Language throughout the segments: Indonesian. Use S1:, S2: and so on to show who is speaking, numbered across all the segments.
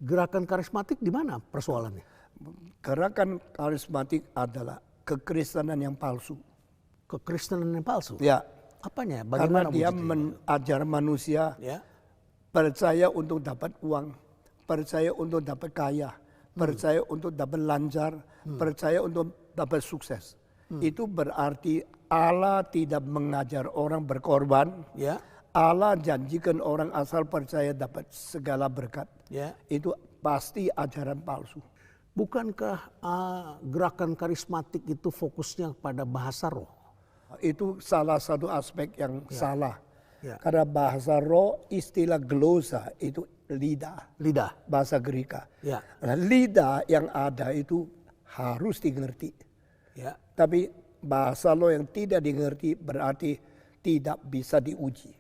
S1: Gerakan karismatik di mana persoalannya?
S2: Gerakan karismatik adalah kekristenan yang palsu.
S1: Kekristenan yang palsu?
S2: Ya.
S1: Apanya?
S2: Karena
S1: Bagaimana
S2: dia mengajar manusia percaya untuk dapat uang, percaya untuk dapat kaya, percaya untuk dapat lancar, percaya untuk dapat sukses. Itu berarti Allah tidak mengajar orang berkorban. Allah janjikan orang asal percaya dapat segala berkat. Itu pasti ajaran palsu.
S1: Bukankah gerakan karismatik itu fokusnya pada bahasa roh?
S2: Itu salah satu aspek yang salah. Karena bahasa roh, istilah glosa itu lidah. Bahasa Greka. Nah, lidah yang ada itu harus dimengerti. Tapi bahasa roh yang tidak dimengerti berarti tidak bisa diuji.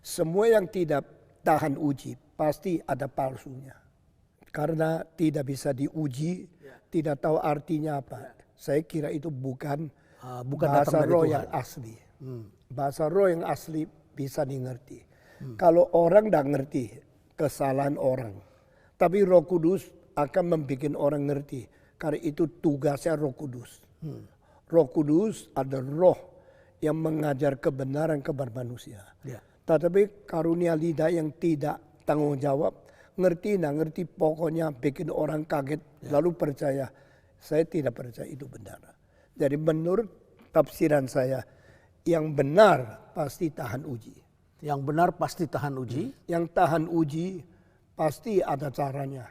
S2: Semua yang tidak tahan uji pasti ada palsunya. Karena tidak bisa diuji, tidak tahu artinya apa. Saya kira itu bukan bahasa roh yang asli. Bahasa roh yang asli bisa dimengerti. Kalau orang tidak ngerti kesalahan orang, tapi Roh Kudus akan membuat orang ngerti. Karena itu tugasnya Roh Kudus. Roh Kudus ada roh yang mengajar kebenaran kepada manusia. Tetapi karunia lidah yang tidak tanggung jawab, ngerti pokoknya bikin orang kaget lalu percaya. Saya tidak percaya itu benar. Jadi menurut tafsiran saya, yang benar pasti tahan uji.
S1: Yang benar pasti tahan uji?
S2: Yang tahan uji pasti ada caranya.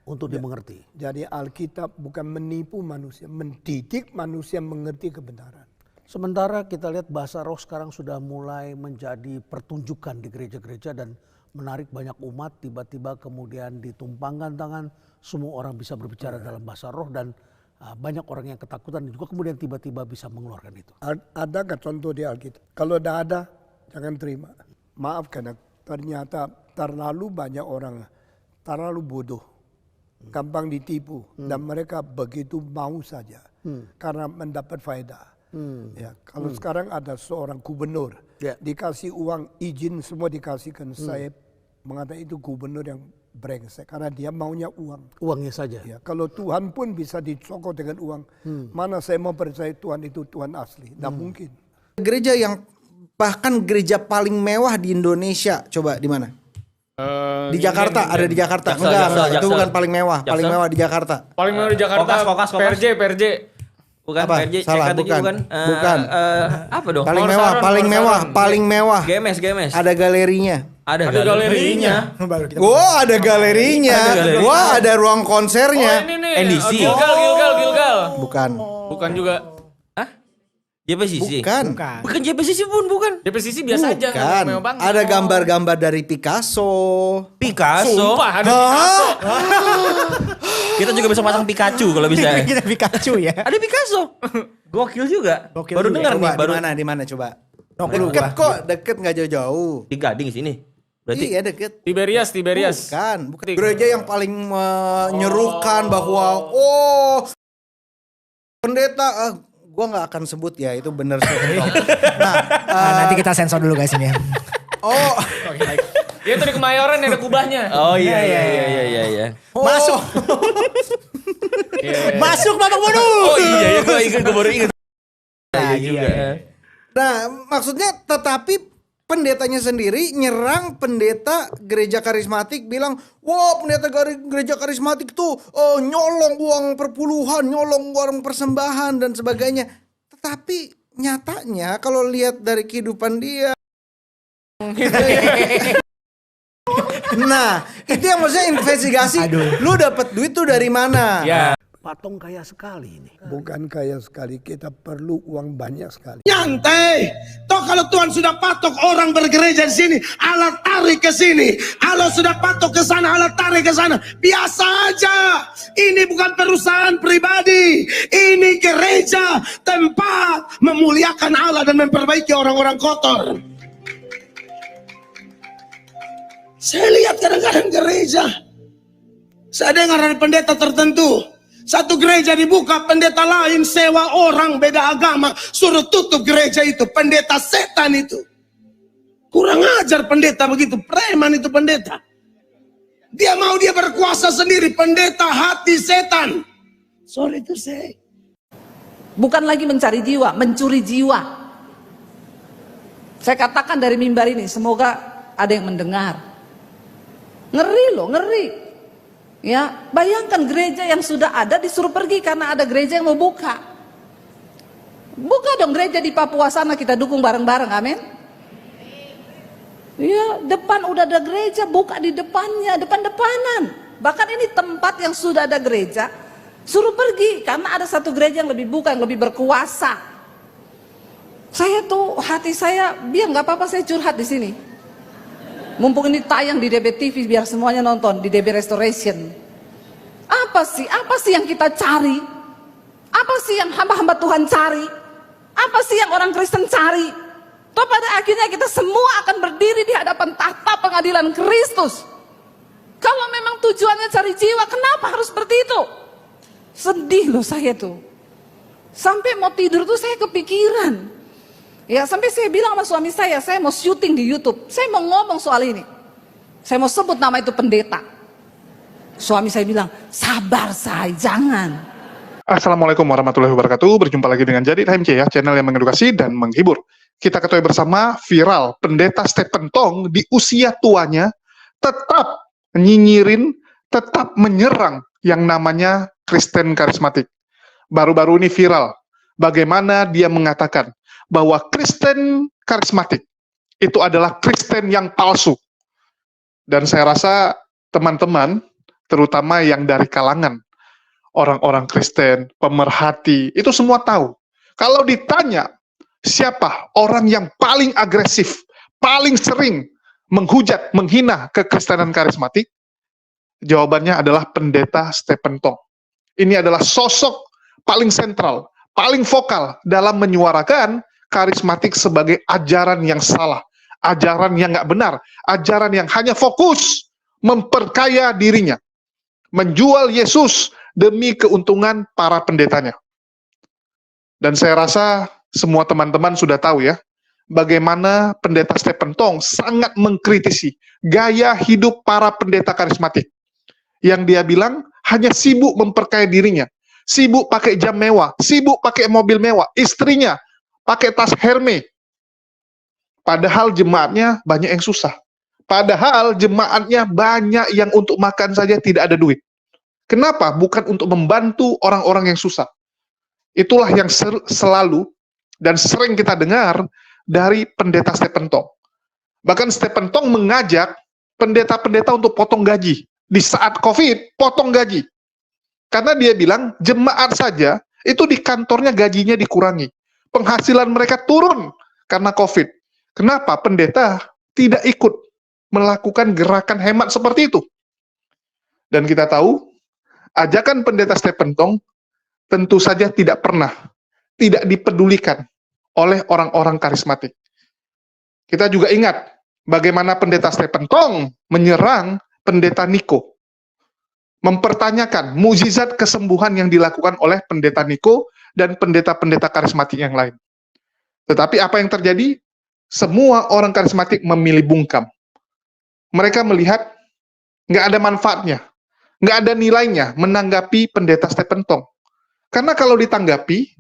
S1: Untuk dimengerti.
S2: Jadi Alkitab bukan menipu manusia, mendidik manusia mengerti kebenaran.
S1: Sementara kita lihat bahasa roh sekarang sudah mulai menjadi pertunjukan di gereja-gereja dan menarik banyak umat, tiba-tiba kemudian ditumpangkan tangan, semua orang bisa berbicara dalam bahasa roh dan banyak orang yang ketakutan dan juga kemudian tiba-tiba bisa mengeluarkan itu.
S2: Ada nggak contoh di Alkitab? Kalau tidak ada, jangan terima. Maaf karena ternyata terlalu banyak orang, terlalu bodoh, gampang ditipu dan mereka begitu mau saja karena mendapat faedah. Kalau sekarang ada seorang gubernur dikasih uang izin semua dikasihkan, saya mengatakan itu gubernur yang brengsek karena dia maunya uang.
S1: Uangnya saja.
S2: Kalau Tuhan pun bisa dicokot dengan uang, mana saya mau percaya Tuhan itu Tuhan asli? Tidak mungkin.
S3: Gereja yang bahkan gereja paling mewah di Indonesia, coba di mana? Di Jakarta, ada di Jakarta. Enggak, itu bukan paling mewah. Paling mewah di Jakarta.
S4: Paling mewah di Jakarta. Kokas. PRJ.
S3: Bukan, apa?
S4: PRJ,
S3: salah, bukan. Bukan.
S4: Apa dong?
S3: Paling mewah.
S4: GMS.
S3: Ada galerinya.
S4: Ada galerinya.
S3: Wah, ada galerinya. Wah, ada ruang konsernya.
S4: Oh, ini nih.
S3: NDC.
S4: Gilgal.
S3: Bukan
S4: juga. JPCC?
S3: Bukan
S4: JPCC pun bukan. JPCC biasa aja.
S3: Bukan. Ada gambar-gambar dari Picasso.
S4: Sumpah ada Picasso.
S3: Kita juga bisa pasang Pikachu kalau bisa.
S5: Kita Pikachu ya.
S4: Ada Picasso. Gokil juga. Baru dengar nih.
S3: Di mana coba? Deket kok, deket nggak jauh-jauh.
S4: Di Gading sini. Berarti
S3: iya deket.
S4: Tiberias.
S3: Bukan gereja yang paling menyerukan bahwa pendeta gua nggak akan sebut ya, itu bener sih.
S5: Nanti kita sensor dulu guys ini ya.
S4: Dia tuh di Kemayoran ada kubahnya. Oh iya.
S5: Masuk. Masuk Bapak Bodoh.
S4: Oh iya, gue baru ingat.
S3: Nah, maksudnya tetapi pendetanya sendiri nyerang pendeta gereja karismatik, bilang, wah pendeta gereja karismatik tuh nyolong uang perpuluhan, nyolong uang persembahan dan sebagainya. Tetapi nyatanya kalau lihat dari kehidupan dia, nah itu yang maksudnya investigasi. Lu dapat duit tuh dari mana?
S1: Patong kaya sekali ini.
S2: Bukan kaya sekali, kita perlu uang banyak sekali.
S6: Nyantai. Toh kalau Tuhan sudah patok orang bergereja di sini, Allah tarik ke sini. Allah sudah patok ke sana, Allah tarik ke sana. Biasa aja. Ini bukan perusahaan pribadi. Ini gereja, tempat memuliakan Allah dan memperbaiki orang-orang kotor. Saya lihat kadang-kadang gereja, saya dengar dari pendeta tertentu, satu gereja dibuka, pendeta lain sewa orang beda agama, suruh tutup gereja itu. Pendeta setan itu. Kurang ajar pendeta begitu, preman itu pendeta. Dia mau dia berkuasa sendiri, pendeta hati setan. Sorry to say.
S7: Bukan lagi mencari jiwa, mencuri jiwa. Saya katakan dari mimbar ini, semoga ada yang mendengar. Ngeri loh, ngeri. Ya, bayangkan gereja yang sudah ada disuruh pergi karena ada gereja yang mau buka. Buka dong gereja di Papua sana, kita dukung bareng-bareng, amin. Ya, depan udah ada gereja, buka di depannya, depan-depanan. Bahkan ini tempat yang sudah ada gereja, suruh pergi karena ada satu gereja yang lebih buka, yang lebih berkuasa. Saya tuh hati saya, biar nggak apa-apa saya curhat di sini. Mumpung ini tayang di DB TV biar semuanya nonton di DB Restoration. Apa sih yang kita cari? Apa sih yang hamba-hamba Tuhan cari? Apa sih yang orang Kristen cari? Toh pada akhirnya kita semua akan berdiri di hadapan tahta pengadilan Kristus. Kalau memang tujuannya cari jiwa, kenapa harus seperti itu? Sedih loh saya tuh. Sampai mau tidur tuh saya kepikiran. Ya sampai saya bilang sama suami saya mau syuting di YouTube. Saya mau ngomong soal ini. Saya mau sebut nama itu pendeta. Suami saya bilang, sabar say, jangan.
S8: Assalamualaikum warahmatullahi wabarakatuh. Berjumpa lagi dengan Jadi HMC ya, channel yang mengedukasi dan menghibur. Kita ketahui bersama viral pendeta Stephen Tong di usia tuanya tetap nyinyirin, tetap menyerang yang namanya Kristen karismatik. Baru-baru ini viral bagaimana dia mengatakan bahwa Kristen karismatik itu adalah Kristen yang palsu. Dan saya rasa teman-teman, terutama yang dari kalangan orang-orang Kristen, pemerhati, itu semua tahu. Kalau ditanya, siapa orang yang paling agresif, paling sering menghujat, menghina kekristenan karismatik? Jawabannya adalah pendeta Stephen Tong. Ini adalah sosok paling sentral, paling vokal dalam menyuarakan karismatik sebagai ajaran yang salah, ajaran yang nggak benar, ajaran yang hanya fokus memperkaya dirinya, menjual Yesus demi keuntungan para pendetanya. Dan saya rasa semua teman-teman sudah tahu ya, bagaimana pendeta Stephen Tong sangat mengkritisi gaya hidup para pendeta karismatik. Yang dia bilang hanya sibuk memperkaya dirinya, sibuk pakai jam mewah, sibuk pakai mobil mewah, istrinya pakai tas Hermes. Padahal jemaatnya banyak yang susah. Padahal jemaatnya banyak yang untuk makan saja tidak ada duit. Kenapa? Bukan untuk membantu orang-orang yang susah. Itulah yang selalu dan sering kita dengar dari pendeta Stephen Tong. Bahkan Stephen Tong mengajak pendeta-pendeta untuk potong gaji. Di saat COVID, potong gaji. Karena dia bilang, jemaat saja, itu di kantornya gajinya dikurangi. Penghasilan mereka turun karena COVID. Kenapa pendeta tidak ikut melakukan gerakan hemat seperti itu? Dan kita tahu, ajakan pendeta Stephen Tong tentu saja tidak pernah, tidak dipedulikan oleh orang-orang karismatik. Kita juga ingat bagaimana pendeta Stephen Tong menyerang pendeta Niko, mempertanyakan mukjizat kesembuhan yang dilakukan oleh pendeta Niko dan pendeta-pendeta karismatik yang lain. Tetapi apa yang terjadi? Semua orang karismatik memilih bungkam. Mereka melihat nggak ada manfaatnya, nggak ada nilainya menanggapi pendeta Stephen Tong. Karena kalau ditanggapi,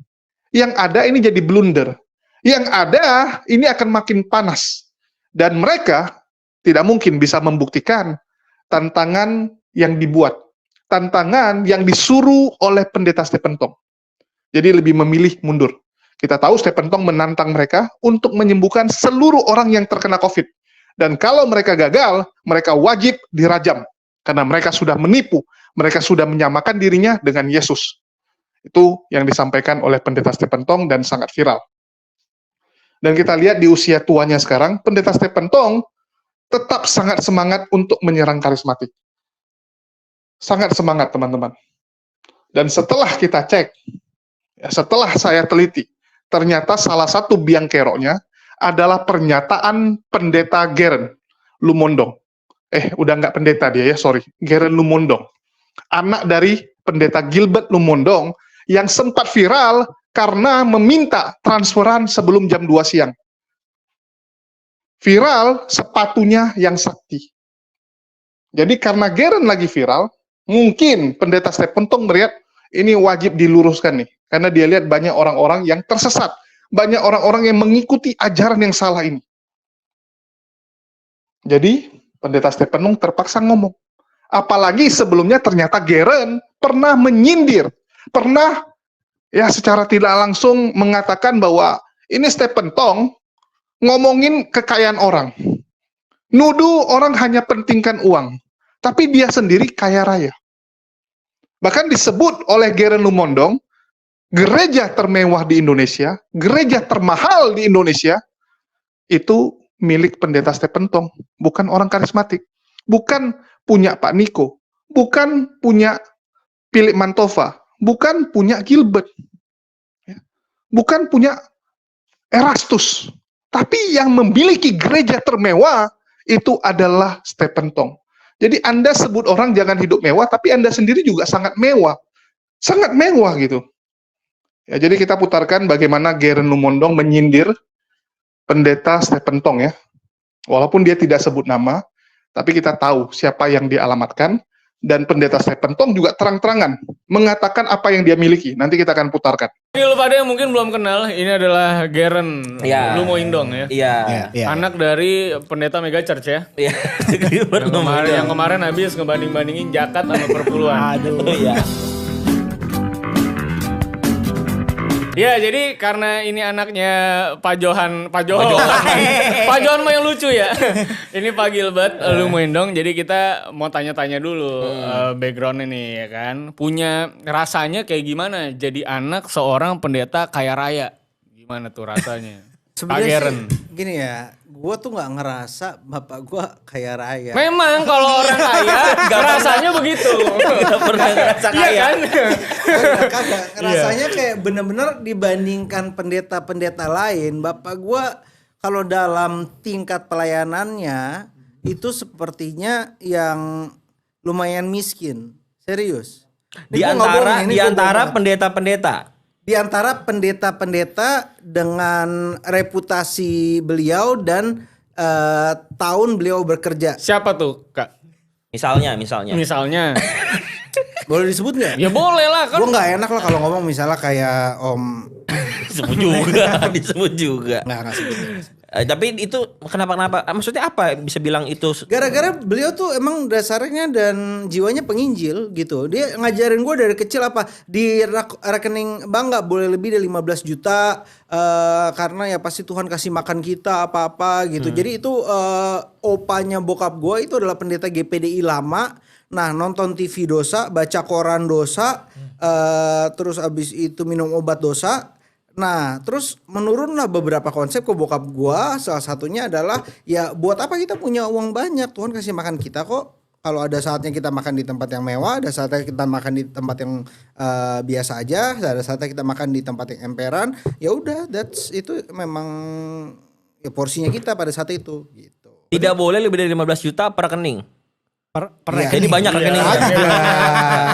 S8: yang ada ini jadi blunder. Yang ada ini akan makin panas. Dan mereka tidak mungkin bisa membuktikan tantangan yang dibuat, tantangan yang disuruh oleh pendeta Stephen Tong. Jadi lebih memilih mundur. Kita tahu Stephen Tong menantang mereka untuk menyembuhkan seluruh orang yang terkena COVID. Dan kalau mereka gagal, mereka wajib dirajam. Karena mereka sudah menipu, mereka sudah menyamakan dirinya dengan Yesus. Itu yang disampaikan oleh pendeta Stephen Tong dan sangat viral. Dan kita lihat di usia tuanya sekarang, pendeta Stephen Tong tetap sangat semangat untuk menyerang karismatik. Sangat semangat teman-teman. Dan setelah kita cek, setelah saya teliti, ternyata salah satu biang keroknya adalah pernyataan pendeta Geren Lumondong. Udah nggak pendeta dia ya, sorry. Geren Lumondong. Anak dari pendeta Gilbert Lumondong yang sempat viral karena meminta transferan sebelum jam 2 siang. Viral sepatunya yang sakti. Jadi karena Geren lagi viral, mungkin pendeta Stephen Tong melihat ini wajib diluruskan nih. Karena dia lihat banyak orang-orang yang tersesat. Banyak orang-orang yang mengikuti ajaran yang salah ini. Jadi pendeta Stephen Tong terpaksa ngomong. Apalagi sebelumnya ternyata Geren pernah menyindir. Pernah ya secara tidak langsung mengatakan bahwa ini Stephen Tong ngomongin kekayaan orang. Nuduh orang hanya pentingkan uang. Tapi dia sendiri kaya raya. Bahkan disebut oleh Geren Lumondong, gereja termewah di Indonesia, gereja termahal di Indonesia, itu milik pendeta Stephen Tong. Bukan orang karismatik. Bukan punya Pak Niko. Bukan punya Philip Mantova. Bukan punya Gilbert. Bukan punya Erastus. Tapi yang memiliki gereja termewah itu adalah Stephen Tong. Jadi Anda sebut orang jangan hidup mewah, tapi Anda sendiri juga sangat mewah. Sangat mewah gitu. Ya, jadi kita putarkan bagaimana Geren Lumondong menyindir pendeta Stephen Tong ya. Walaupun dia tidak sebut nama, tapi kita tahu siapa yang dialamatkan. Dan pendeta Stephen Tong juga terang-terangan mengatakan apa yang dia miliki. Nanti kita akan putarkan.
S4: Ini lu pada yang mungkin belum kenal, ini adalah Geren Lumondong ya.
S5: Iya.
S4: Anak dari pendeta Mega Church ya.
S9: Iya.
S4: yang kemarin habis ngebanding-bandingin jakat sama perpuluhan.
S5: Aduh.
S9: Iya.
S4: Ya, jadi karena ini anaknya Pak Johan mah yang lucu ya. Ini Pak Gilbert Lumondong, jadi kita mau tanya-tanya dulu background ini ya kan. Punya rasanya kayak gimana jadi anak seorang pendeta kaya raya? Gimana tuh rasanya?
S3: Sebenarnya sih gini ya, gue tuh nggak ngerasa bapak gue kaya raya.
S4: Memang kalau orang kaya rasanya begitu.
S9: Gak pernah ngerasa kaya.
S4: Iya kan?
S3: Kagak. Rasanya kayak bener-bener dibandingkan pendeta-pendeta lain, bapak gue kalau dalam tingkat pelayanannya itu sepertinya yang lumayan miskin. Serius.
S9: Di antara pendeta-pendeta.
S3: Di antara pendeta-pendeta dengan reputasi beliau dan tahun beliau bekerja.
S4: Siapa tuh, Kak?
S9: Misalnya.
S3: Boleh disebut nggak?
S4: Ya boleh lah kan.
S3: Gue nggak enak lah kalau ngomong misalnya kayak Om.
S9: disebut juga.
S3: Nggak sebut.
S9: Tapi itu kenapa? Maksudnya apa bisa bilang itu?
S3: Gara-gara beliau tuh emang dasarnya dan jiwanya penginjil gitu. Dia ngajarin gue dari kecil apa di rekening bank nggak boleh lebih dari 15 juta karena ya pasti Tuhan kasih makan kita apa-apa gitu. Jadi itu opanya bokap gue itu adalah pendeta GPDI lama. Nah, nonton TV dosa, baca koran dosa, terus abis itu minum obat dosa. Nah, terus menurunlah beberapa konsep ke bokap gua. Salah satunya adalah ya buat apa kita punya uang banyak? Tuhan kasih makan kita kok. Kalau ada saatnya kita makan di tempat yang mewah, ada saatnya kita makan di tempat yang biasa aja, ada saatnya kita makan di tempat yang emperan. Ya udah, itu memang ya porsinya kita pada saat itu gitu.
S9: Tidak boleh lebih dari 15 juta per rekening. Jadi banyak rekening.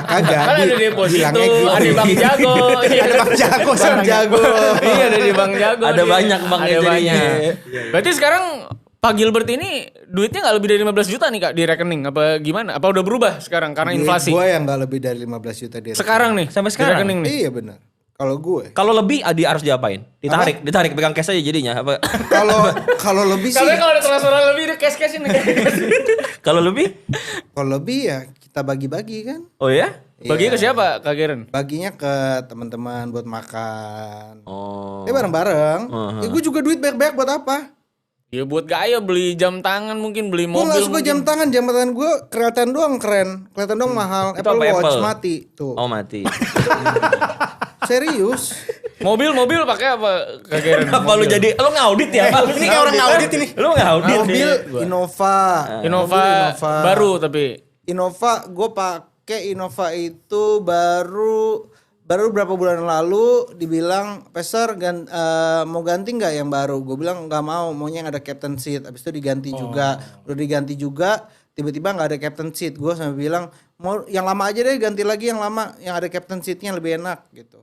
S3: Kagak.
S4: Kan ada deposito, ada Bang Jago.
S5: Ada Bang Jago sekarang.
S3: Jago.
S4: Iya, ada di Bang Jago.
S9: Ada banyak banknya
S4: Ada
S9: jadinya.
S4: banyak. Berarti sekarang Pak Gilbert ini duitnya nggak lebih dari 15 juta nih Kak di rekening apa gimana? Apa udah berubah sekarang karena inflasi?
S3: Gue yang nggak lebih dari 15 juta dia.
S4: Sekarang nih,
S9: Sampai
S4: di
S9: sekarang?
S4: rekening nih.
S3: Iya benar. Kalau gue.
S9: Kalau lebih dia harus diapain? Ditarik pegang cash aja jadinya. Apa?
S3: Kalau lebih sih.
S4: Kalau ada transferan lebih dia cash ini.
S9: Kalau lebih?
S3: Kalau lebih ya kita bagi-bagi kan.
S9: Oh ya?
S4: Bagi ke siapa Kak Geren?
S3: Baginya ke teman-teman buat makan.
S9: Oh.
S3: Bareng-bareng. Ya gue juga duit banyak-banyak buat apa?
S4: Ya buat gaya beli jam tangan mungkin beli
S3: Gue
S4: mobil.
S3: gak suka jam tangan gue kelihatan doang keren. Kelihatan doang mahal.
S9: Itu
S3: Apple
S9: apa,
S3: Watch
S9: Apple?
S3: mati. Tuh.
S9: Oh mati.
S3: Serius.
S4: Mobil pakai apa Kak Geren?
S9: Apa lu jadi lu ngaudit ya?
S5: Ini kayak orang ngaudit ini.
S9: Lu ngaudit.
S3: Mobil Innova.
S4: Innova baru tapi.
S3: Innova gue pakai Innova itu baru berapa bulan lalu dibilang Peser mau ganti nggak yang baru? Gue bilang nggak mau, maunya yang ada captain seat. Abis itu diganti juga, udah diganti juga. Tiba-tiba nggak ada captain seat. Gue sampai bilang mau yang lama aja deh, ganti lagi yang lama, yang ada captain seatnya lebih enak gitu.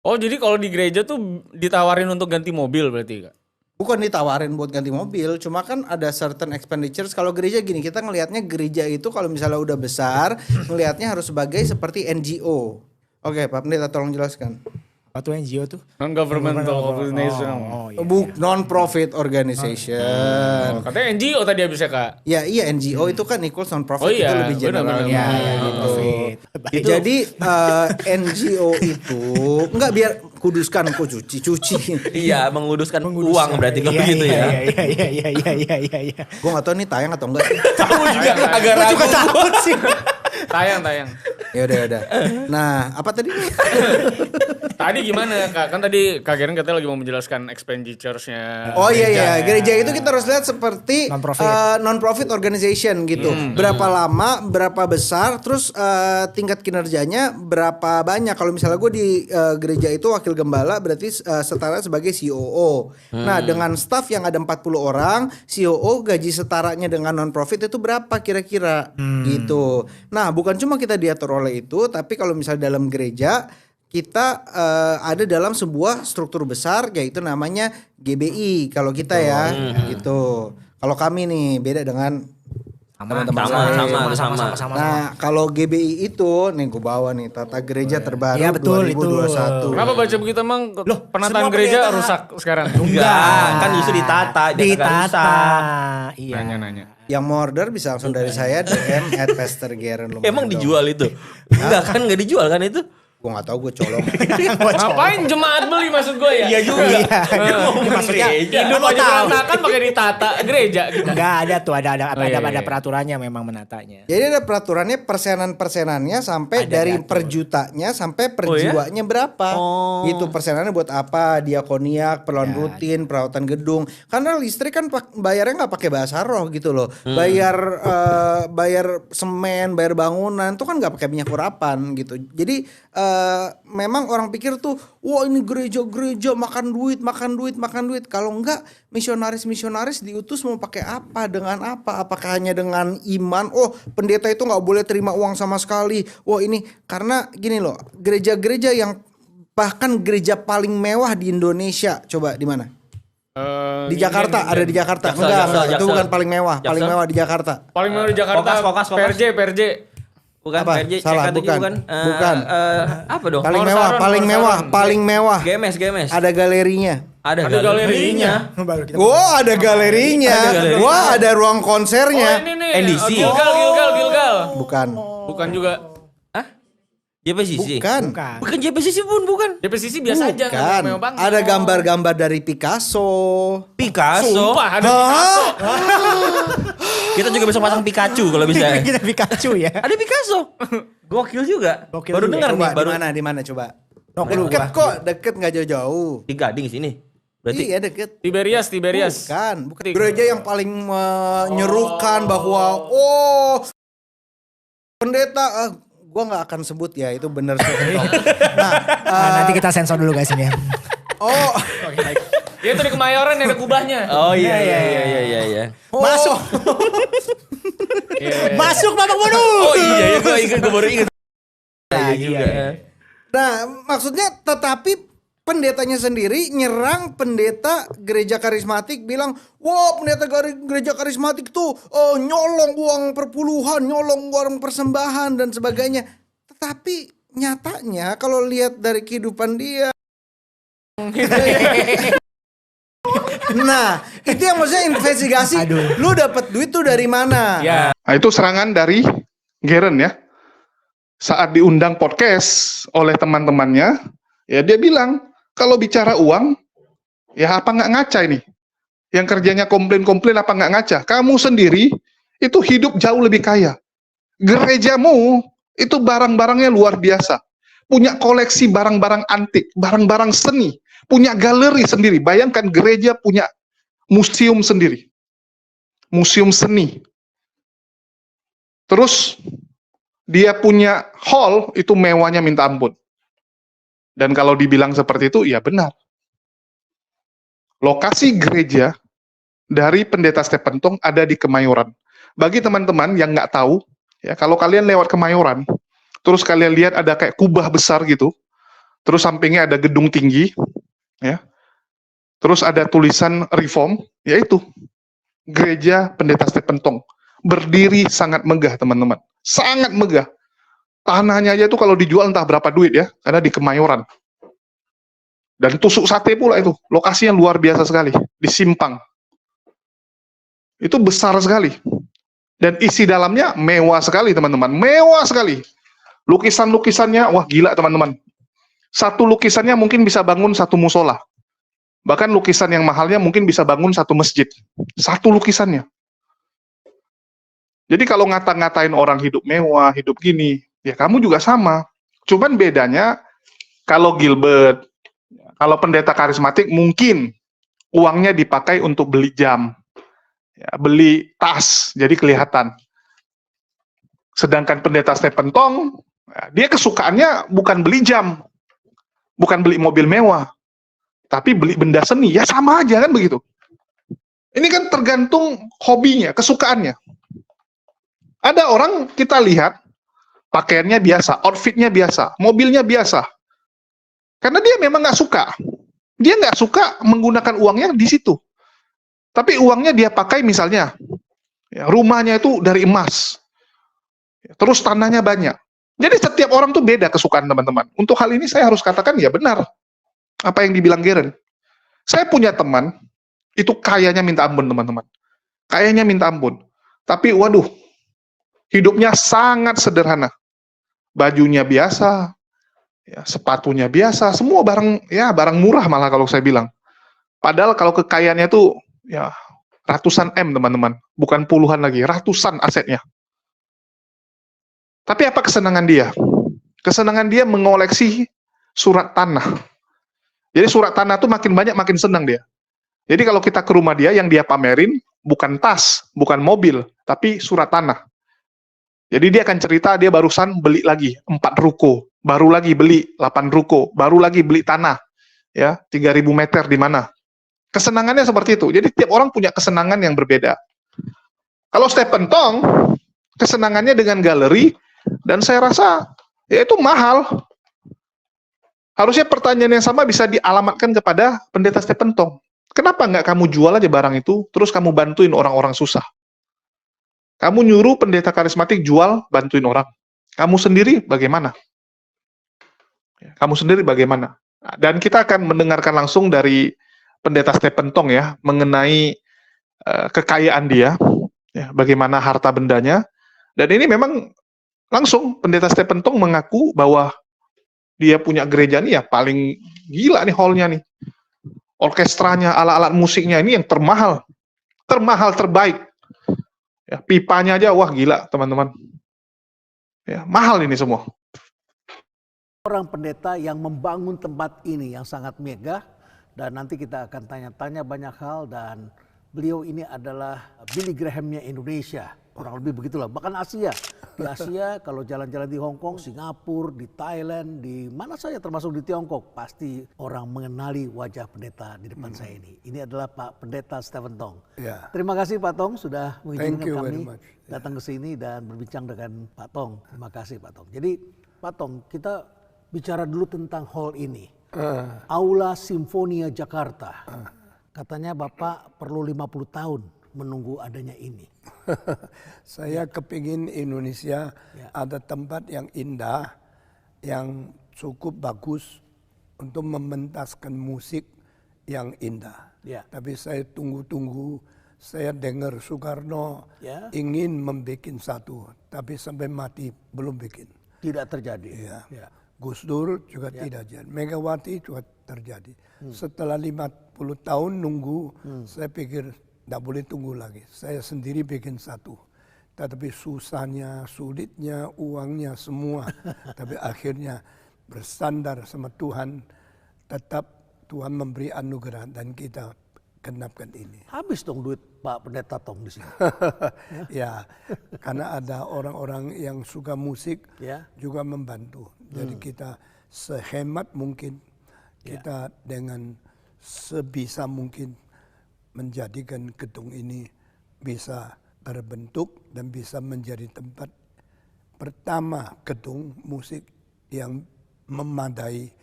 S4: Oh jadi kalau di gereja tuh ditawarin untuk ganti mobil berarti Kak?
S3: Bukan ditawarin buat ganti mobil, cuma kan ada certain expenditures. Kalau gereja gini, kita ngelihatnya gereja itu kalau misalnya udah besar, ngelihatnya harus sebagai seperti NGO. Oke, Pak Pendeta tolong jelaskan.
S5: Apa tuh NGO tuh?
S4: Non-governmental organization.
S3: Non-profit organization.
S4: Katanya NGO tadi habisnya, Kak.
S3: Ya iya, NGO itu kan equals non-profit,
S4: Oh iya,
S3: itu lebih general.
S4: benar-benar.
S3: Gitu. Jadi NGO itu enggak biar kuduskan kok cuci.
S9: Iya, menguduskan uang berarti kalau gitu ya.
S5: Iya.
S3: Gue gak tahu nih tayang atau enggak sih.
S9: Tahu juga agak ragu.
S5: Takut sih.
S4: Tayang.
S3: Ya udah. Nah, apa tadi?
S4: Tadi gimana, Kak? Kan tadi Kak Geren katanya lagi mau menjelaskan expenditures-nya.
S3: Oh iya, gereja itu kita harus lihat seperti non-profit organization gitu. Berapa lama, berapa besar, terus tingkat kinerjanya berapa banyak. Kalau misalnya gue di gereja itu wakil gembala berarti setara sebagai COO. Nah, dengan staff yang ada 40 orang, COO gaji setaranya dengan non-profit itu berapa kira-kira gitu. Nah, bukan cuma kita diatur oleh itu, tapi kalau misalnya dalam gereja kita ada dalam sebuah struktur besar yaitu namanya GBI kalau kita ya gitu. Kalau kami nih beda dengan teman-teman
S9: sama.
S3: Nah, kalau GBI itu nih gue bawa nih Tata Gereja Terbaru
S5: Iya, betul,
S3: 2021.
S4: Kenapa baca begitu emang penataan gereja rusak sekarang?
S9: Enggak, kan justru ditata.
S5: Iya.
S4: Nanya.
S3: Yang mau order bisa langsung dari saya DM @pastorgeren.
S9: Emang dijual itu? Enggak kan, enggak dijual kan itu?
S3: Gue gak tahu, gue colong.
S4: Ngapain jemaat beli maksud gue ya?
S9: Iya juga.
S5: Maksudnya
S4: Hidup aja berantakan pakai ditata gereja gitu.
S5: enggak ada tuh ada
S4: iya.
S5: peraturannya memang menatanya.
S3: Jadi ada peraturannya persenan-persenannya sampai dari per jutanya sampai per jiwanya berapa. Gitu persenannya buat apa, diakoniak, perlawan rutin, perawatan gedung. Karena listrik kan bayarnya nggak pakai bahasa roh gitu loh. Bayar semen, bayar bangunan tuh kan nggak pakai minyak urapan gitu. Jadi memang orang pikir tuh, wah ini gereja makan duit. Kalau enggak, misionaris diutus mau pakai apa, dengan apa? Apakah hanya dengan iman? Oh, pendeta itu nggak boleh terima uang sama sekali. Wah ini karena gini loh, gereja-gereja yang bahkan gereja paling mewah di Indonesia, coba di mana? Di Jakarta, ada di Jakarta. Enggak, itu bukan paling mewah. Paling mewah di Jakarta.
S4: Paling mewah di Jakarta.
S9: Fokus.
S4: PRJ.
S9: Bukan
S3: Apa?
S9: PRJ,
S3: Salah,
S9: bukan.
S3: Bukan.
S9: Apa dong?
S3: Paling mewah.
S9: GMS.
S3: Ada galerinya.
S9: Ada galerinya.
S3: Wah, ada galerinya. Wah, ada ruang konsernya.
S4: Oh ini nih.
S9: NDC.
S4: Gilgal. Bukan juga.
S9: JPCC.
S3: Bukan.
S9: JPCC pun bukan.
S4: JPCC biasa aja.
S3: Bukan.
S4: Mewah banget.
S3: Ada gambar-gambar dari Picasso.
S4: Sumpah ada Picasso.
S9: Kita juga bisa pasang Pikachu kalau bisa.
S5: Kita Pikachu ya.
S9: Ada Picasso. Gokil juga. Baru dengar nih.
S3: Baru di mana coba? Deket nggak jauh-jauh.
S9: Di Gading sini. Berarti
S3: Iya deket.
S4: Tiberias.
S3: Bukan. Gereja yang paling menyerukan bahwa pendeta gue nggak akan sebut ya, itu benar.
S5: Nanti kita sensor dulu guys ini ya.
S4: Dia tuh di Kemayoran ada kubahnya.
S9: Oh iya.
S5: Masuk. Masuk Bapak Bono.
S9: Oh iya, gue baru ingat.
S3: Nah, maksudnya tetapi pendetanya sendiri nyerang pendeta gereja karismatik, bilang, wah pendeta gereja karismatik tuh nyolong uang perpuluhan, nyolong uang persembahan dan sebagainya. Tetapi nyatanya kalau lihat dari kehidupan dia, nah itu yang maksudnya investigasi. Lu dapat duit tuh dari mana?
S4: Ya.
S8: Nah, itu serangan dari Geren ya. Saat diundang podcast oleh teman-temannya, ya dia bilang, kalau bicara uang, ya apa nggak ngaca ini? Yang kerjanya komplain-komplain apa nggak ngaca? Kamu sendiri itu hidup jauh lebih kaya. Gerejamu itu barang-barangnya luar biasa. Punya koleksi barang-barang antik, barang-barang seni. Punya galeri sendiri. Bayangkan gereja punya museum sendiri. Museum seni. Terus dia punya hall itu mewahnya minta ampun. Dan kalau dibilang seperti itu, ya benar. Lokasi gereja dari Pendeta Stephen Tong ada di Kemayoran. Bagi teman-teman yang nggak tahu, ya kalau kalian lewat Kemayoran, terus kalian lihat ada kayak kubah besar gitu, terus sampingnya ada gedung tinggi, ya. Terus ada tulisan reform, yaitu Gereja Pendeta Stephen Tong. Berdiri sangat megah teman-teman, sangat megah. Tanahnya aja itu kalau dijual entah berapa duit ya, karena di Kemayoran. Dan tusuk sate pula itu, lokasinya luar biasa sekali, di Simpang. Itu besar sekali. Dan isi dalamnya mewah sekali teman-teman, mewah sekali. Lukisan-lukisannya, wah gila teman-teman. Satu lukisannya mungkin bisa bangun satu musola. Bahkan lukisan yang mahalnya mungkin bisa bangun satu masjid. Satu lukisannya. Jadi kalau ngata-ngatain orang hidup mewah, hidup gini, ya kamu juga sama. Cuman bedanya, kalau Gilbert, kalau pendeta karismatik mungkin uangnya dipakai untuk beli jam, ya, beli tas, jadi kelihatan. Sedangkan pendeta Stephen Tong, ya, dia kesukaannya bukan beli jam, bukan beli mobil mewah, tapi beli benda seni, ya sama aja kan begitu. Ini kan tergantung hobinya, kesukaannya. Ada orang kita lihat, pakaiannya biasa, outfitnya biasa, mobilnya biasa. Karena dia memang nggak suka. Dia nggak suka menggunakan uangnya di situ. Tapi uangnya dia pakai misalnya, ya, rumahnya itu dari emas. Terus tanahnya banyak. Jadi setiap orang tuh beda kesukaan teman-teman. Untuk hal ini saya harus katakan ya benar. Apa yang dibilang Geren. Saya punya teman, itu kayanya minta ampun teman-teman. Kayanya minta ampun. Tapi waduh, hidupnya sangat sederhana. Bajunya biasa, ya, sepatunya biasa, semua barang ya barang murah malah kalau saya bilang. Padahal kalau kekayaannya tuh ya ratusan M teman-teman, bukan puluhan lagi, ratusan asetnya. Tapi apa kesenangan dia? Kesenangan dia mengoleksi surat tanah. Jadi surat tanah tuh makin banyak makin senang dia. Jadi kalau kita ke rumah dia yang dia pamerin bukan tas, bukan mobil, tapi surat tanah. Jadi dia akan cerita dia barusan beli lagi 4 ruko, baru lagi beli 8 ruko, baru lagi beli tanah, ya 3.000 meter di mana. Kesenangannya seperti itu. Jadi tiap orang punya kesenangan yang berbeda. Kalau Stephen Tong, kesenangannya dengan galeri, dan saya rasa ya itu mahal. Harusnya pertanyaan yang sama bisa dialamatkan kepada pendeta Stephen Tong. Kenapa nggak kamu jual aja barang itu, terus kamu bantuin orang-orang susah? Kamu nyuruh pendeta karismatik jual, bantuin orang. Kamu sendiri bagaimana? Kamu sendiri bagaimana? Dan kita akan mendengarkan langsung dari pendeta Stephen Tong ya, mengenai kekayaan dia, ya, bagaimana harta bendanya. Dan ini memang langsung pendeta Stephen Tong mengaku bahwa dia punya gereja nih ya paling gila nih hall-nya nih. Orkestranya, alat-alat musiknya ini yang termahal. Termahal, terbaik. Ya, pipanya aja, wah gila teman-teman. Ya, mahal ini semua.
S1: Orang pendeta yang membangun tempat ini yang sangat megah. Dan nanti kita akan tanya-tanya banyak hal. Dan beliau ini adalah Billy Graham-nya Indonesia. Kurang lebih begitulah. Bahkan Asia. Di Asia kalau jalan-jalan di Hong Kong, Singapura, di Thailand, di mana saja termasuk di Tiongkok. Pasti orang mengenali wajah pendeta di depan saya ini. Ini adalah Pak Pendeta Stephen Tong.
S2: Yeah.
S1: Terima kasih Pak Tong sudah mengizinkan kami
S2: much.
S1: datang ke sini dan berbincang dengan Pak Tong. Terima kasih Pak Tong. Jadi Pak Tong, kita bicara dulu tentang hall ini. Aula Simfonia Jakarta. Katanya Bapak perlu 50 tahun menunggu adanya ini.
S2: Saya kepingin Indonesia ada tempat yang indah, yang cukup bagus untuk mementaskan musik yang indah. Tapi saya tunggu-tunggu, saya dengar Soekarno ingin membuat satu, tapi sampai mati belum bikin.
S1: Tidak terjadi.
S2: Gus Dur juga tidak jadi. Megawati juga terjadi. Setelah 50 tahun nunggu, saya pikir tidak boleh tunggu lagi. Saya sendiri bikin satu. Tetapi susahnya, sulitnya, uangnya semua. Tapi akhirnya bersandar sama Tuhan. Tetap Tuhan memberi anugerah dan kita genapkan ini.
S1: Habis dong duit Pak Pendeta Tong di sini.
S2: Ya, karena ada orang-orang yang suka musik juga membantu. Jadi kita sehemat mungkin, kita dengan sebisa mungkin menjadikan gedung ini bisa terbentuk dan bisa menjadi tempat pertama gedung musik yang memadai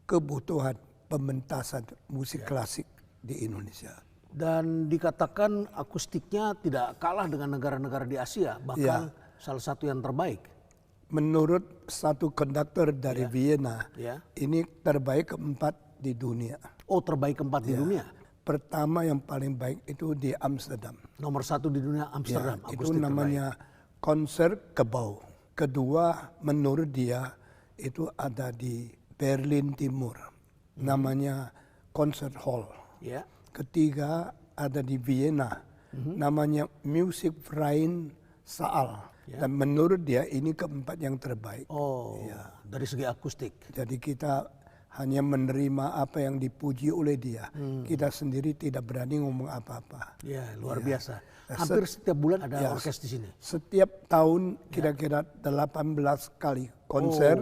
S2: kebutuhan pementasan musik klasik di Indonesia.
S1: Dan dikatakan akustiknya tidak kalah dengan negara-negara di Asia, bahkan salah satu yang terbaik.
S2: Menurut satu konduktor dari Vienna, ini terbaik keempat di dunia.
S1: Oh, terbaik keempat di dunia?
S2: Pertama yang paling baik itu di Amsterdam.
S1: Nomor 1 di dunia Amsterdam.
S2: Itu namanya Concertgebouw. Kedua menurut dia itu ada di Berlin Timur. Namanya Concert Hall. Ketiga ada di Vienna. Namanya Musikverein Saal. Dan menurut dia ini keempat yang terbaik.
S1: Oh, dari segi akustik.
S2: Jadi kita hanya menerima apa yang dipuji oleh dia. Kita sendiri tidak berani ngomong apa-apa.
S1: Ya, luar biasa. Hampir setiap bulan ada orkes di sini.
S2: Setiap tahun kira-kira 18 kali konser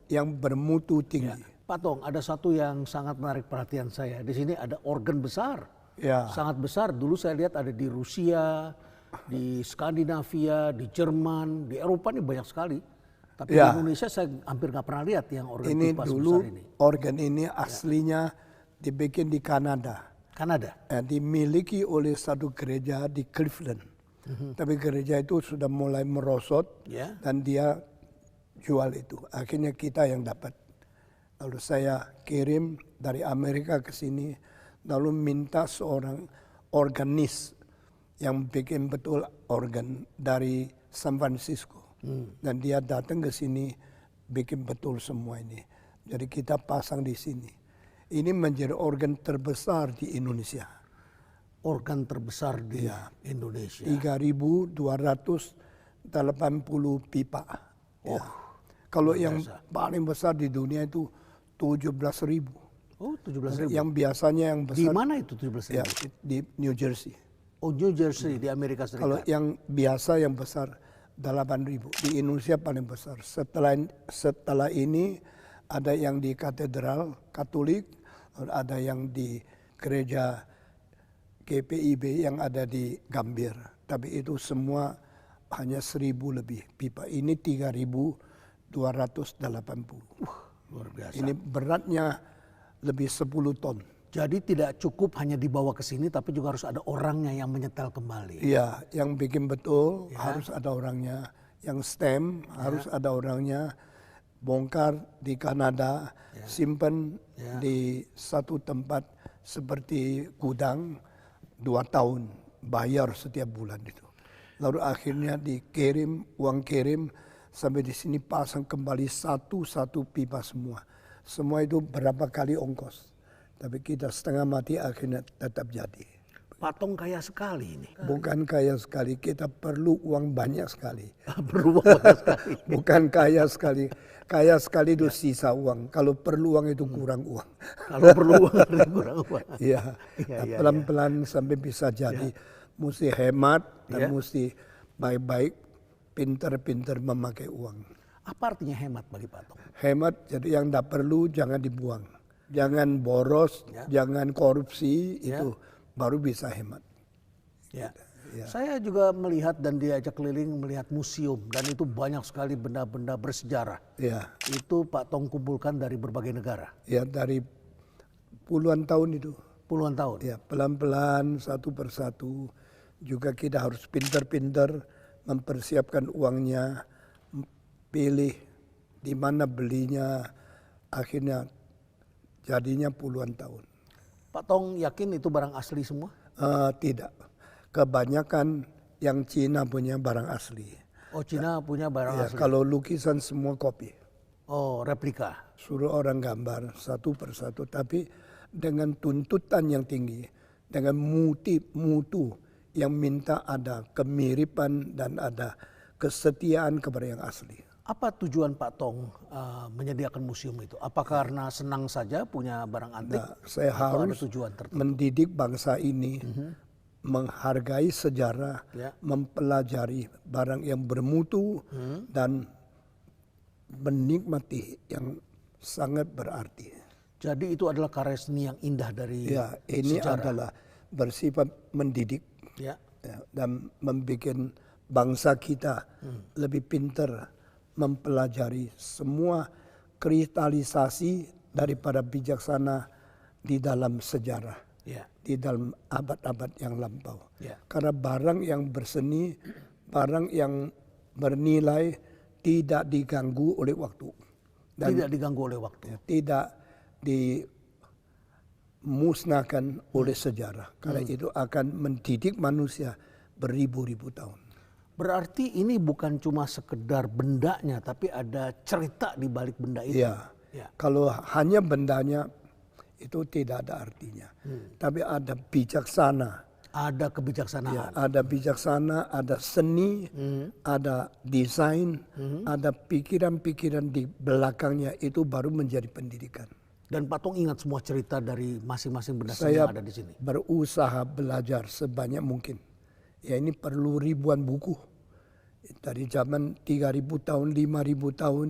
S2: yang bermutu tinggi.
S1: Pak Tong, ada satu yang sangat menarik perhatian saya. Di sini ada organ besar. Sangat besar. Dulu saya lihat ada di Rusia, di Skandinavia, di Jerman, di Eropa ini banyak sekali. Tapi di Indonesia saya hampir nggak pernah lihat yang organ
S2: ini
S1: pipa
S2: dulu
S1: sebesar ini.
S2: Organ ini aslinya dibikin di Kanada. Dimiliki oleh satu gereja di Cleveland. Tapi gereja itu sudah mulai merosot dan dia jual itu. Akhirnya kita yang dapat. Lalu saya kirim dari Amerika ke sini, lalu minta seorang organis yang bikin betul organ dari San Francisco. Dan dia datang ke sini bikin betul semua ini. Jadi kita pasang di sini. Ini menjadi organ terbesar di Indonesia.
S1: Organ terbesar di Indonesia.
S2: 3.280 pipa. Kalau yang paling besar di dunia itu 17.000.
S1: Oh, 17.000.
S2: Yang biasanya yang besar.
S1: Di mana itu 17.000?
S2: Di New Jersey.
S1: Oh, New Jersey di Amerika Serikat.
S2: Kalau yang biasa yang besar 8.000. Di Indonesia paling besar. Setelah ini ada yang di katedral Katolik, ada yang di gereja GPIB yang ada di Gambir. Tapi itu semua hanya 1.000 lebih pipa. Ini 3.280.
S1: Luar biasa.
S2: Ini beratnya lebih 10 ton.
S1: Jadi tidak cukup hanya dibawa ke sini, tapi juga harus ada orangnya yang menyetel kembali.
S2: Iya, yang bikin betul harus ada orangnya. Yang stem harus ada orangnya. Bongkar di Kanada, simpan di satu tempat seperti gudang 2 tahun, bayar setiap bulan itu. Lalu akhirnya dikirim, uang kirim, sampai di sini pasang kembali satu-satu pipa semua. Semua itu berapa kali ongkos. Tapi kita setengah mati akhirnya tetap jadi.
S1: Pak Tong kaya sekali ini.
S2: Bukan kaya sekali, kita perlu uang banyak sekali.
S1: Perlu uang banyak sekali.
S2: Bukan kaya sekali. Kaya sekali itu sisa uang. Kalau perlu uang itu kurang uang.
S1: Kalau perlu uang kurang uang.
S2: Iya. Pelan-pelan sampai bisa jadi. Mesti hemat dan mesti baik-baik, pintar-pintar memakai uang.
S1: Apa artinya hemat bagi Pak Tong?
S2: Hemat, jadi yang tidak perlu jangan dibuang. Jangan boros, jangan korupsi, itu baru bisa hemat.
S1: Saya juga melihat dan diajak keliling melihat museum dan itu banyak sekali benda-benda bersejarah. Itu Pak Tong kumpulkan dari berbagai negara.
S2: Ya, dari puluhan tahun itu.
S1: Puluhan tahun?
S2: Ya, pelan-pelan satu persatu. Juga kita harus pintar-pintar mempersiapkan uangnya, pilih di mana belinya, akhirnya jadinya puluhan tahun.
S1: Pak Tong yakin itu barang asli semua?
S2: Tidak. Kebanyakan yang Cina punya barang asli.
S1: Oh, Cina punya barang asli.
S2: Kalau lukisan semua kopi.
S1: Oh, replika.
S2: Suruh orang gambar satu persatu, tapi dengan tuntutan yang tinggi, dengan mutu yang minta ada kemiripan dan ada kesetiaan kepada yang asli.
S1: Apa tujuan Pak Tong menyediakan museum itu? Apa karena senang saja punya barang antik?
S2: Saya harus mendidik bangsa ini, menghargai sejarah, mempelajari barang yang bermutu dan menikmati yang sangat berarti.
S1: Jadi itu adalah karya seni yang indah dari
S2: ini
S1: sejarah.
S2: adalah bersifat mendidik dan membuat bangsa kita lebih pintar mempelajari semua kristalisasi daripada bijaksana di dalam sejarah, di dalam abad-abad yang lampau. Karena barang yang berseni, barang yang bernilai tidak diganggu oleh waktu. Dan
S1: tidak diganggu oleh waktu.
S2: Tidak dimusnahkan oleh sejarah. Karena itu akan mendidik manusia beribu-ribu tahun.
S1: Berarti ini bukan cuma sekedar bendanya, tapi ada cerita di balik benda itu.
S2: Ya. Kalau hanya bendanya itu tidak ada artinya. Tapi ada bijaksana.
S1: Ada kebijaksanaan.
S2: Ya, ada bijaksana, ada seni, ada desain, ada pikiran-pikiran di belakangnya, itu baru menjadi pendidikan.
S1: Dan Pak Tong ingat semua cerita dari masing-masing benda seni yang ada di sini.
S2: Saya berusaha belajar sebanyak mungkin. Ya, ini perlu ribuan buku. Dari zaman 3.000 tahun, 5.000 tahun,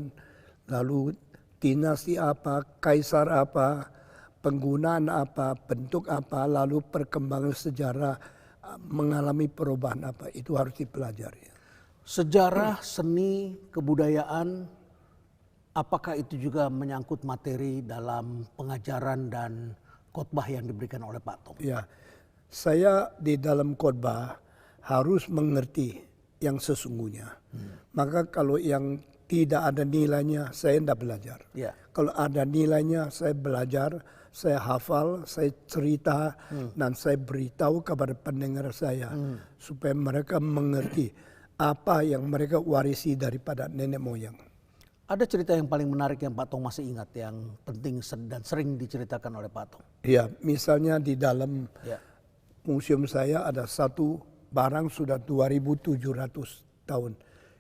S2: lalu dinasti apa, kaisar apa, penggunaan apa, bentuk apa, lalu perkembangan sejarah mengalami perubahan apa, itu harus dipelajari.
S1: Sejarah, seni, kebudayaan, apakah itu juga menyangkut materi dalam pengajaran dan khotbah yang diberikan oleh Pak Tong?
S2: Ya, saya di dalam khotbah harus mengerti yang sesungguhnya. Maka kalau yang tidak ada nilainya, saya tidak belajar. Kalau ada nilainya, saya belajar, saya hafal, saya cerita, dan saya beritahu kepada pendengar saya supaya mereka mengerti apa yang mereka warisi daripada nenek moyang.
S1: Ada cerita yang paling menarik yang Pak Tong masih ingat, yang penting dan sering diceritakan oleh Pak Tong?
S2: Ya, misalnya di dalam museum saya ada satu barang sudah 2.700 tahun.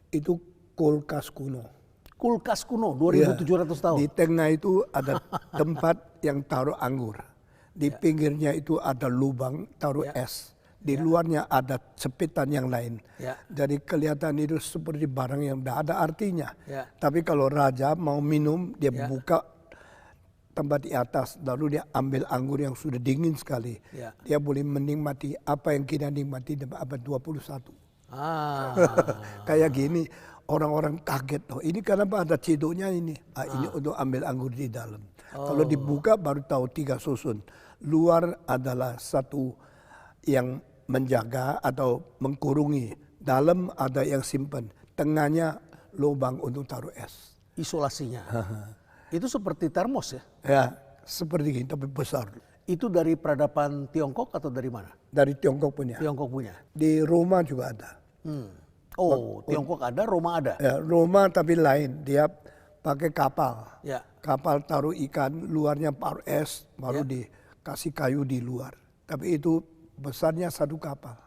S2: Itu kulkas kuno.
S1: Kulkas kuno 2.700 tahun.
S2: Di tengah itu ada tempat yang taruh anggur. Di pinggirnya itu ada lubang taruh es. Di luarnya ada cepitan yang lain. Jadi kelihatan itu seperti barang yang tidak ada artinya. Tapi kalau raja mau minum, dia buka tempat di atas, lalu dia ambil anggur yang sudah dingin sekali. Dia boleh menikmati apa yang kita nikmati di abad 21. Kayak gini, orang-orang kaget. Oh, ini kenapa ada ciduknya ini? Ini untuk ambil anggur di dalam. Kalau dibuka baru tahu 3 susun. Luar adalah satu yang menjaga atau mengkurungi. Dalam ada yang simpan. Tengahnya lubang untuk taruh es.
S1: Isolasinya. Itu seperti termos ya?
S2: Ya, seperti ini tapi besar.
S1: Itu dari peradaban Tiongkok atau dari mana?
S2: Dari Tiongkok punya.
S1: Tiongkok punya.
S2: Di Roma juga ada.
S1: Oh, Tiongkok ada, Roma ada.
S2: Ya, Roma tapi lain. Dia pakai kapal.
S1: Ya.
S2: Kapal taruh ikan, luarnya taruh es, baru dikasih kayu di luar. Tapi itu besarnya satu kapal.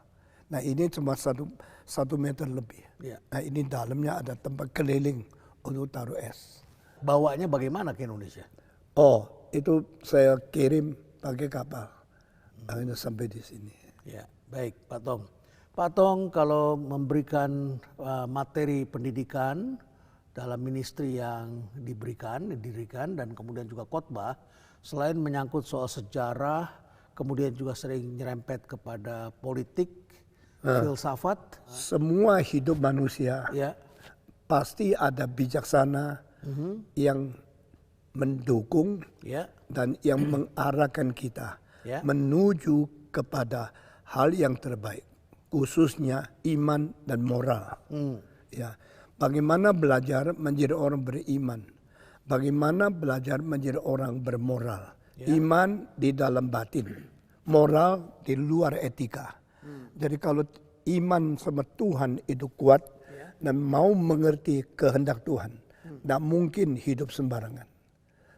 S2: Nah ini cuma 1 meter lebih. Nah ini dalamnya ada tempat keliling untuk taruh es.
S1: Bawanya bagaimana ke Indonesia?
S2: Oh, itu saya kirim pakai kapal. Akhirnya sampai di sini.
S1: Ya, baik Pak Tong. Pak Tong kalau memberikan materi pendidikan dalam ministry yang didirikan dan kemudian juga khotbah, selain menyangkut soal sejarah, kemudian juga sering nyerempet kepada politik, filsafat.
S2: Semua hidup manusia pasti ada bijaksana yang mendukung dan yang mengarahkan kita menuju kepada hal yang terbaik, khususnya iman dan moral. Ya, bagaimana belajar menjadi orang beriman, bagaimana belajar menjadi orang bermoral. Iman di dalam batin, moral di luar etika. Jadi kalau iman sama Tuhan itu kuat dan mau mengerti kehendak Tuhan, tidak mungkin hidup sembarangan.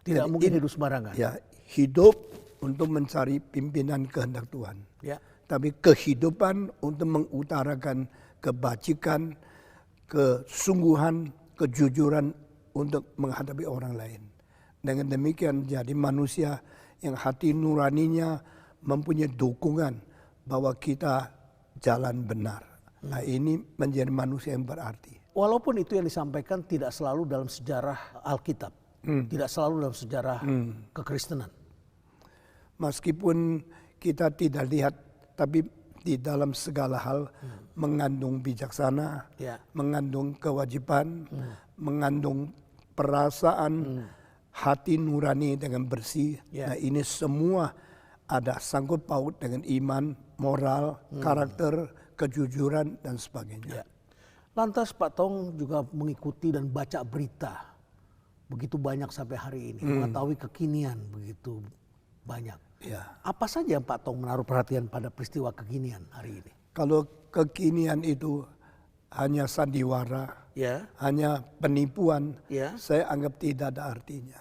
S1: Tidak mungkin hidup sembarangan.
S2: Ya, hidup untuk mencari pimpinan kehendak Tuhan. Tapi kehidupan untuk mengutarakan kebajikan, kesungguhan, kejujuran untuk menghadapi orang lain. Dengan demikian jadi manusia yang hati nuraninya mempunyai dukungan bahwa kita jalan benar. Nah ini menjadi manusia yang berarti.
S1: Walaupun itu yang disampaikan tidak selalu dalam sejarah Alkitab, tidak selalu dalam sejarah kekristenan.
S2: Meskipun kita tidak lihat, tapi di dalam segala hal mengandung bijaksana, mengandung kewajiban, mengandung perasaan, hati nurani dengan bersih. Nah, ini semua ada sangkut paut dengan iman, moral, karakter, kejujuran dan sebagainya.
S1: Lantas Pak Tong juga mengikuti dan baca berita begitu banyak sampai hari ini, mengetahui kekinian begitu banyak. Apa saja yang Pak Tong menaruh perhatian pada peristiwa kekinian hari ini?
S2: Kalau kekinian itu hanya sandiwara, hanya penipuan, saya anggap tidak ada artinya.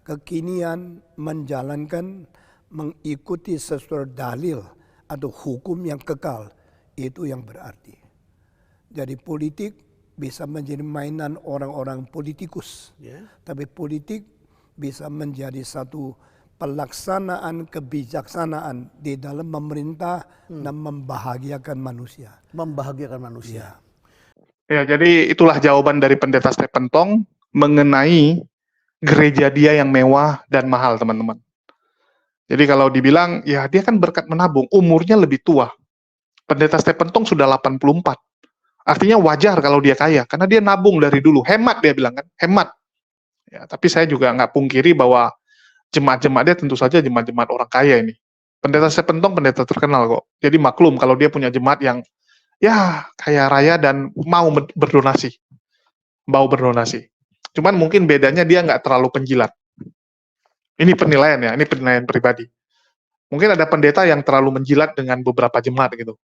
S2: Kekinian menjalankan, mengikuti sesuatu dalil atau hukum yang kekal, itu yang berarti. Jadi politik bisa menjadi mainan orang-orang politikus, tapi politik bisa menjadi satu pelaksanaan kebijaksanaan di dalam memerintah dan membahagiakan manusia.
S1: Membahagiakan manusia.
S8: Ya, jadi itulah jawaban dari Pendeta Stephen Tong mengenai gereja dia yang mewah dan mahal, teman-teman. Jadi kalau dibilang, ya dia kan berkat menabung, umurnya lebih tua. Pendeta Stephen Tong sudah 84. Artinya wajar kalau dia kaya, karena dia nabung dari dulu. Hemat dia bilang kan, hemat. Ya, tapi saya juga nggak pungkiri bahwa jemaat-jemaat dia tentu saja jemaat-jemaat orang kaya ini. Pendeta Stephen Tong pendeta terkenal kok. Jadi maklum kalau dia punya jemaat yang ya kaya raya dan mau berdonasi. Mau berdonasi. Cuman mungkin bedanya dia nggak terlalu penjilat. Ini penilaian ya, ini penilaian pribadi. Mungkin ada pendeta yang terlalu menjilat dengan beberapa jemaat gitu.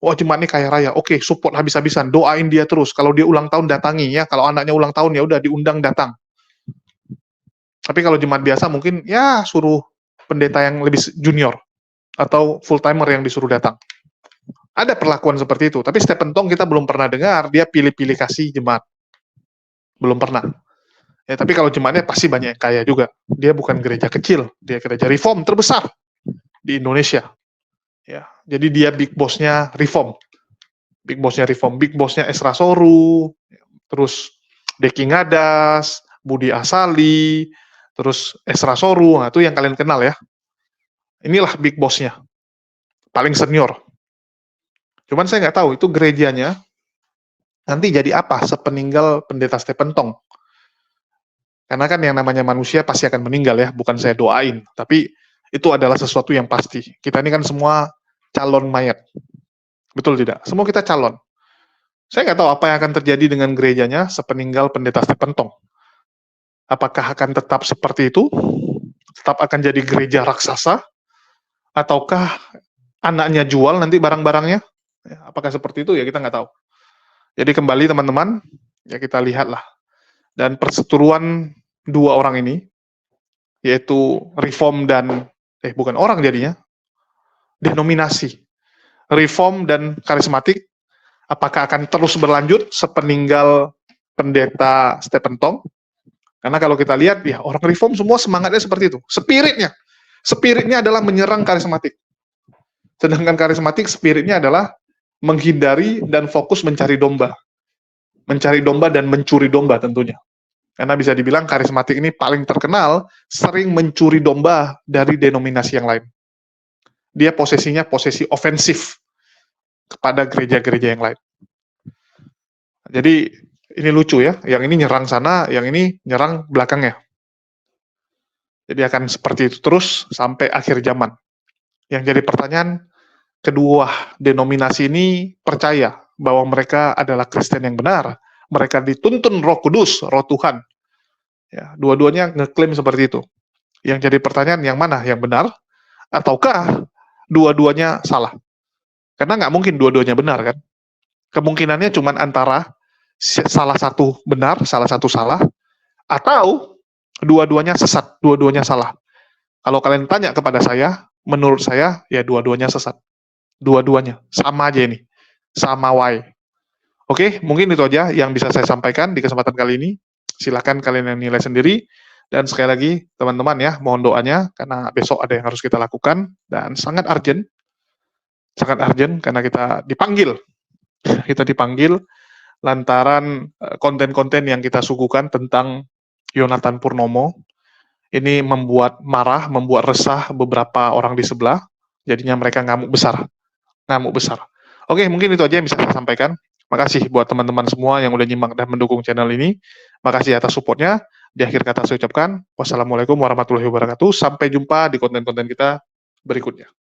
S8: Oh jemaat ini kaya raya, oke support habis-habisan, doain dia terus. Kalau dia ulang tahun datangi ya, kalau anaknya ulang tahun ya udah diundang datang. Tapi kalau jemaat biasa mungkin ya suruh pendeta yang lebih junior atau full timer yang disuruh datang. Ada perlakuan seperti itu. Tapi Stephen Tong kita belum pernah dengar dia pilih-pilih kasih jemaat. Belum pernah. Ya, tapi kalau jemaatnya pasti banyak yang kaya juga. Dia bukan gereja kecil, dia gereja reform terbesar di Indonesia. Ya, jadi dia big boss-nya reform. Big boss-nya reform, big boss-nya Esra Soru, terus Deki Ngadas, Budi Asali, terus Esra Soru, nah itu yang kalian kenal ya. Inilah big boss-nya. Paling senior. Cuman saya nggak tahu itu gerejanya nanti jadi apa sepeninggal pendeta Stephen Tong. Karena kan yang namanya manusia pasti akan meninggal ya, bukan saya doain. Tapi itu adalah sesuatu yang pasti. Kita ini kan semua calon mayat. Betul tidak? Semua kita calon. Saya nggak tahu apa yang akan terjadi dengan gerejanya sepeninggal pendeta Stephen Tong. Apakah akan tetap seperti itu? Tetap akan jadi gereja raksasa? Ataukah anaknya jual nanti barang-barangnya? Ya, apakah seperti itu? Ya kita nggak tahu. Jadi kembali teman-teman, ya kita lihatlah. Dan perseteruan dua orang ini, yaitu reform dan, bukan orang jadinya, denominasi. Reform dan karismatik, apakah akan terus berlanjut sepeninggal pendeta Stephen Tong? Karena kalau kita lihat, ya orang reform semua semangatnya seperti itu. Spiritnya adalah menyerang karismatik. Sedangkan karismatik spiritnya adalah menghindari dan fokus mencari domba. Mencari domba dan mencuri domba tentunya. Karena bisa dibilang karismatik ini paling terkenal sering mencuri domba dari denominasi yang lain. Dia posisinya posisi ofensif kepada gereja-gereja yang lain. Jadi ini lucu ya, yang ini nyerang sana, yang ini nyerang belakangnya. Jadi akan seperti itu terus sampai akhir zaman. Yang jadi pertanyaan, kedua denominasi ini percaya bahwa mereka adalah Kristen yang benar. Mereka dituntun Roh Kudus, Roh Tuhan. Ya, dua-duanya ngeklaim seperti itu. Yang jadi pertanyaan, yang mana? Yang benar? Ataukah dua-duanya salah? Karena nggak mungkin dua-duanya benar kan? Kemungkinannya cuma antara salah satu benar, salah satu salah, atau dua-duanya sesat, dua-duanya salah. Kalau kalian tanya kepada saya, menurut saya, ya dua-duanya sesat. Dua-duanya, sama aja ini. Sama wae. Oke, mungkin itu aja yang bisa saya sampaikan di kesempatan kali ini. Silakan kalian yang nilai sendiri. Dan sekali lagi, teman-teman ya, mohon doanya, karena besok ada yang harus kita lakukan, dan sangat urgent karena kita dipanggil. Kita dipanggil lantaran konten-konten yang kita suguhkan tentang Yonatan Purnomo. Ini membuat marah, membuat resah beberapa orang di sebelah, jadinya mereka ngamuk besar. Oke, mungkin itu aja yang bisa saya sampaikan. Makasih buat teman-teman semua yang udah nyimak dan mendukung channel ini. Makasih atas supportnya. Di akhir kata saya ucapkan, wassalamualaikum warahmatullahi wabarakatuh. Sampai jumpa di konten-konten kita berikutnya.